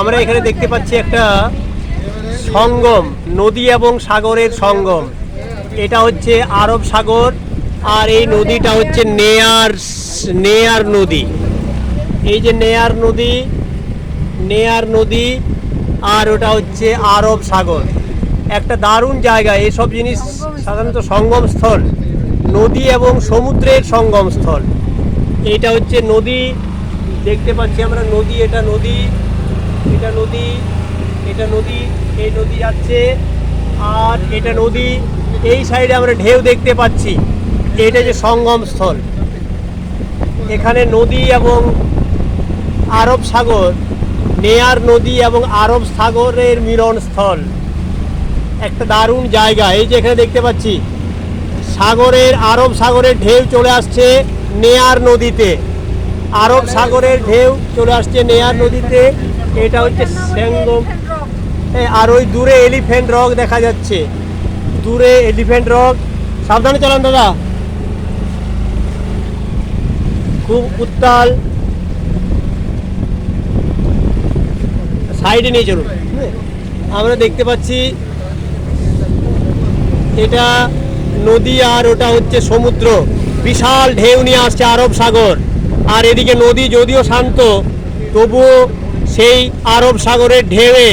আমরা এখানে দেখতে পাচ্ছি একটা সঙ্গম, নদী এবং সাগরের সঙ্গম। এটা হচ্ছে আরব সাগর, আর এই নদীটা হচ্ছে নেয়ার নদী। এই যে নেয়ার নদী আর ওটা হচ্ছে আরব সাগর। একটা দারুণ জায়গা। এইসব জিনিস সাধারণত সঙ্গমস্থল, নদী এবং সমুদ্রের সঙ্গমস্থল। এইটা হচ্ছে নদী, দেখতে পাচ্ছি আমরা নদী। এটা নদী, এটা নদী, এটা নদী, এই নদী যাচ্ছে, আর এটা নদী। এই সাইডে আমরা ঢেউ দেখতে পাচ্ছি। এটা যে সঙ্গমস্থল, এখানে নদী এবং আরব সাগর, নেয়ার নদী এবং আরব সাগরের মিলনস্থল। একটা দারুণ জায়গা। এই যে এখানে দেখতে পাচ্ছি আরব সাগরের ঢেউ চলে আসছে নেয়ার নদীতে। আরব সাগরের ঢেউ চলে আসছে নেয়ার নদীতে। এটা হচ্ছে সঙ্গম। আর ওই দূরে এলিফ্যান্ট রক দেখা যাচ্ছে, দূরে এলিফ্যান্ট রক। সাবধানে চালান দাদা, খুব উত্তাল। সাইডে নিয়ে চলুন। আমরা দেখতে পাচ্ছি এটা নদী আর ওটা হচ্ছে সমুদ্র। বিশাল ঢেউ নিয়ে আসছে আরব সাগর। আর এদিকে নদী যদিও শান্ত, তবুও সেই আরব সাগরের ঢেউয়ে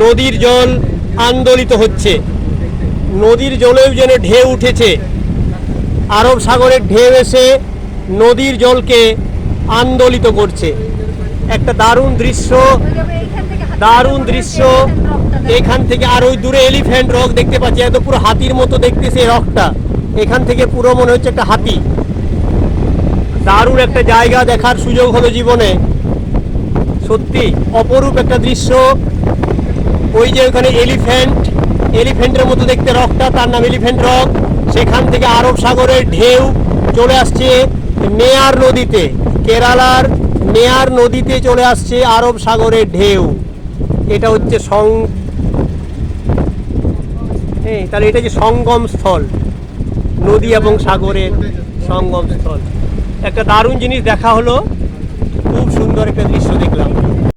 নদীর জল আন্দোলিত হচ্ছে। নদীর জলেও যেন ঢেউ উঠেছে। আরব সাগরের ঢেউ এসে নদীর জলকে আন্দোলিত করছে। একটা দারুণ দৃশ্য, দারুণ দৃশ্য। এখান থেকে আর ওই দূরে এলিফ্যান্ট রক দেখতে পাচ্ছি। এত পুরো হাতির মতো দেখতেছে এই রকটা। এখান থেকে পুরো মনে হচ্ছে একটা হাতি। দারুণ একটা জায়গা, দেখার সুযোগ হলো জীবনে। সত্যি অপরূপ একটা দৃশ্য। ওই যে ওখানে এলিফ্যান্টের মতো দেখতে রকটা, তার নাম এলিফ্যান্ট রক। সেখান থেকে আরব সাগরের ঢেউ চলে আসছে নেয়ার নদীতে। কেরালার নেয়ার নদীতে চলে আসছে আরব সাগরের ঢেউ। এটা হচ্ছে তাহলে এটা যে সঙ্গম স্থল, নদী এবং সাগরের সঙ্গম স্থল। একটা দারুণ জিনিস দেখা হলো, খুব সুন্দর একটা দৃশ্য দেখলাম।